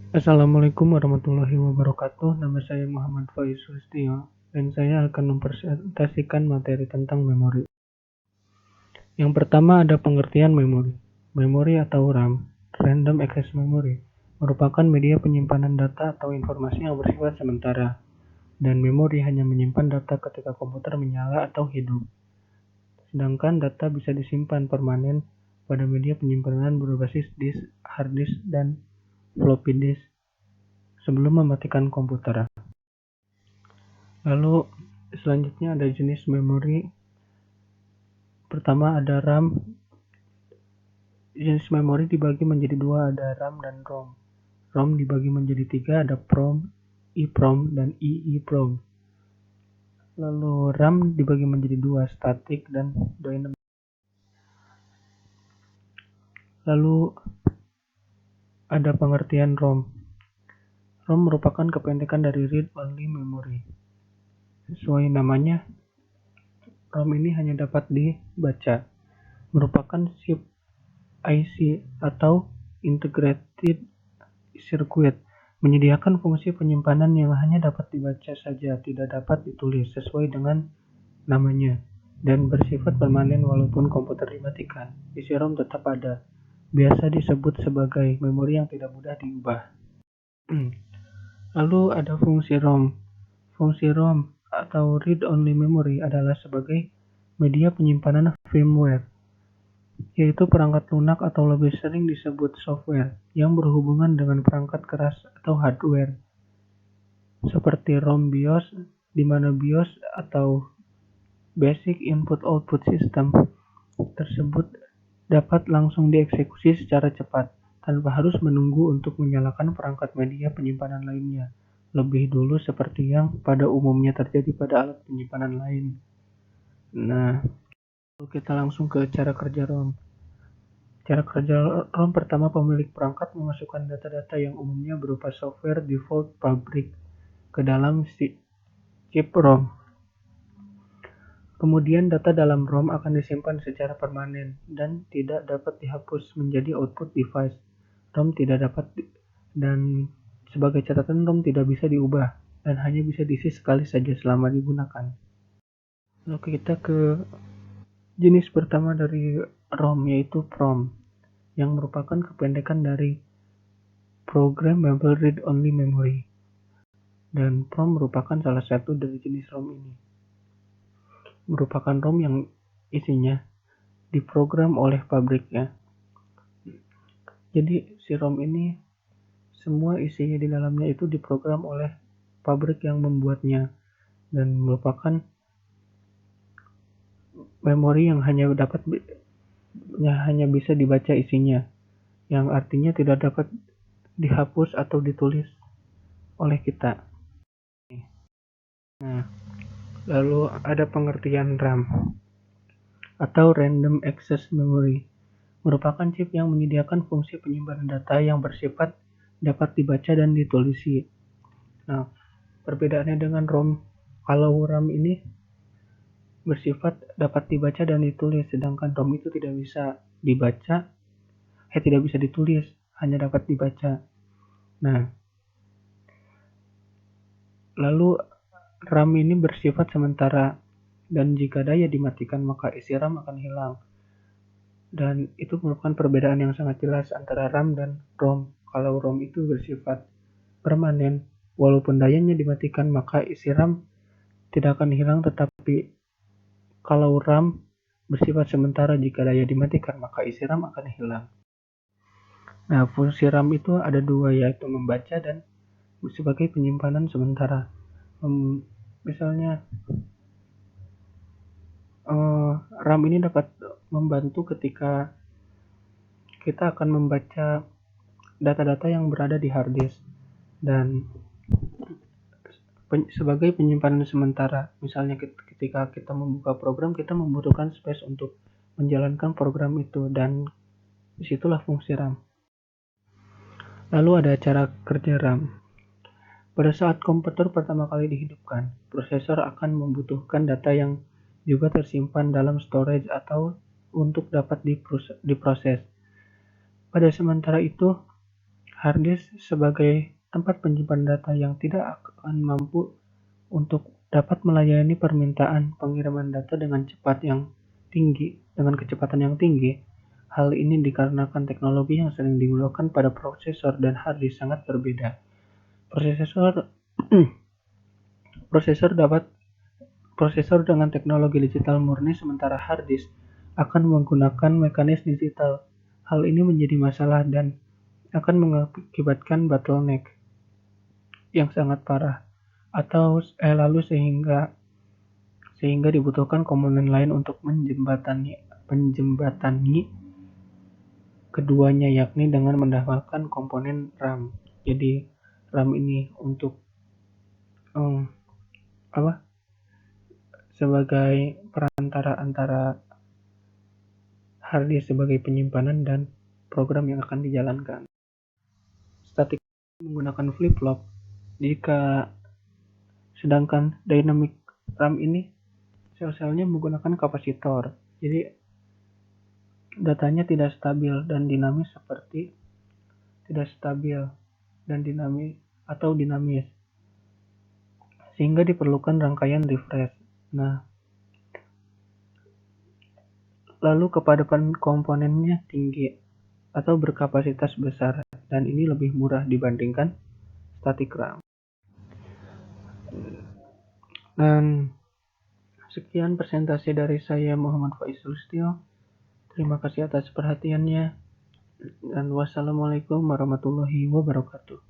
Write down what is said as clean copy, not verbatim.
Assalamualaikum warahmatullahi wabarakatuh. Nama saya Muhammad Faiz Sulistyo dan saya akan mempresentasikan materi tentang memori. Yang pertama ada pengertian memori. Memori atau RAM, Random Access Memory, merupakan media penyimpanan data atau informasi yang bersifat sementara, dan memori hanya menyimpan data ketika komputer menyala atau hidup. Sedangkan data bisa disimpan permanen pada media penyimpanan berbasis disk, hard disk, dan floppy disk sebelum mematikan komputer. Lalu selanjutnya ada jenis memori. Pertama ada RAM. Jenis memori dibagi menjadi dua, ada RAM dan ROM. ROM dibagi menjadi tiga, ada PROM, EEPROM, dan EEPROM. Lalu RAM dibagi menjadi dua, static dan dynamic. Lalu ada pengertian ROM. ROM merupakan kependekan dari Read Only Memory. Sesuai namanya, ROM ini hanya dapat dibaca. Merupakan chip IC atau Integrated Circuit, menyediakan fungsi penyimpanan yang hanya dapat dibaca saja, tidak dapat ditulis sesuai dengan namanya, dan bersifat permanen walaupun komputer dimatikan. Isi ROM tetap ada, biasa disebut sebagai memori yang tidak mudah diubah. Lalu ada fungsi ROM. Fungsi ROM atau Read Only Memory adalah sebagai media penyimpanan firmware, yaitu perangkat lunak atau lebih sering disebut software yang berhubungan dengan perangkat keras atau hardware, seperti ROM BIOS, di mana BIOS atau Basic Input Output System tersebut dapat langsung dieksekusi secara cepat, tanpa harus menunggu untuk menyalakan perangkat media penyimpanan lainnya lebih dulu seperti yang pada umumnya terjadi pada alat penyimpanan lain. Nah, kita langsung ke cara kerja ROM. Cara kerja ROM pertama, pemilik perangkat memasukkan data-data yang umumnya berupa software default pabrik ke dalam chip ROM. Kemudian data dalam ROM akan disimpan secara permanen dan tidak dapat dihapus menjadi output device. ROM tidak dapat dan sebagai catatan, ROM tidak bisa diubah dan hanya bisa diisi sekali saja selama digunakan. Lalu kita ke jenis pertama dari ROM, yaitu PROM, yang merupakan kependekan dari Programmable Read Only Memory. Dan PROM merupakan salah satu dari jenis ROM ini. Merupakan ROM yang isinya diprogram oleh pabriknya. Jadi si ROM ini semua isinya di dalamnya itu diprogram oleh pabrik yang membuatnya, dan merupakan memori yang hanya bisa dibaca isinya, yang artinya tidak dapat dihapus atau ditulis oleh kita. Nah, lalu ada pengertian RAM atau Random Access Memory, merupakan chip yang menyediakan fungsi penyimpanan data yang bersifat dapat dibaca dan ditulisi. Nah, perbedaannya dengan ROM, kalau RAM ini bersifat dapat dibaca dan ditulis, sedangkan ROM itu tidak bisa dibaca, tidak bisa ditulis, hanya dapat dibaca. Nah, lalu RAM ini bersifat sementara, dan jika daya dimatikan maka isi RAM akan hilang. Dan itu merupakan perbedaan yang sangat jelas antara RAM dan ROM. Kalau ROM itu bersifat permanen, walaupun dayanya dimatikan maka isi RAM tidak akan hilang, tetapi kalau RAM bersifat sementara, jika daya dimatikan maka isi RAM akan hilang. Nah, fungsi RAM itu ada dua, yaitu membaca dan sebagai penyimpanan sementara. Misalnya RAM ini dapat membantu ketika kita akan membaca data-data yang berada di hard disk, dan sebagai penyimpanan sementara. Misalnya ketika kita membuka program, kita membutuhkan space untuk menjalankan program itu, dan disitulah fungsi RAM. Lalu ada cara kerja RAM. Pada saat komputer pertama kali dihidupkan, prosesor akan membutuhkan data yang juga tersimpan dalam storage atau untuk dapat diproses. Pada sementara itu, Hard disk sebagai tempat penyimpanan data yang tidak akan mampu untuk dapat melayani permintaan pengiriman data dengan kecepatan yang tinggi. Hal ini dikarenakan teknologi yang sering digunakan pada prosesor dan hard disk sangat berbeda. Prosesor dengan teknologi digital murni, sementara hard disk akan menggunakan mekanisme digital. Hal ini menjadi masalah dan akan mengakibatkan bottleneck yang sangat parah lalu sehingga dibutuhkan komponen lain untuk menjembatani keduanya, yakni dengan menambahkan komponen RAM. Jadi RAM ini untuk sebagai perantara antara hard disk sebagai penyimpanan dan program yang akan dijalankan. Static menggunakan flip-flop, sedangkan dynamic RAM ini sel-selnya menggunakan kapasitor. Jadi datanya tidak stabil dan dinamis sehingga diperlukan rangkaian refresh. Nah, lalu kepadatan komponennya tinggi atau berkapasitas besar, dan ini lebih murah dibandingkan static RAM. Dan sekian presentasi dari saya, Muhammad Faiz Sulistyo. Terima kasih atas perhatiannya, dan wassalamualaikum warahmatullahi wabarakatuh.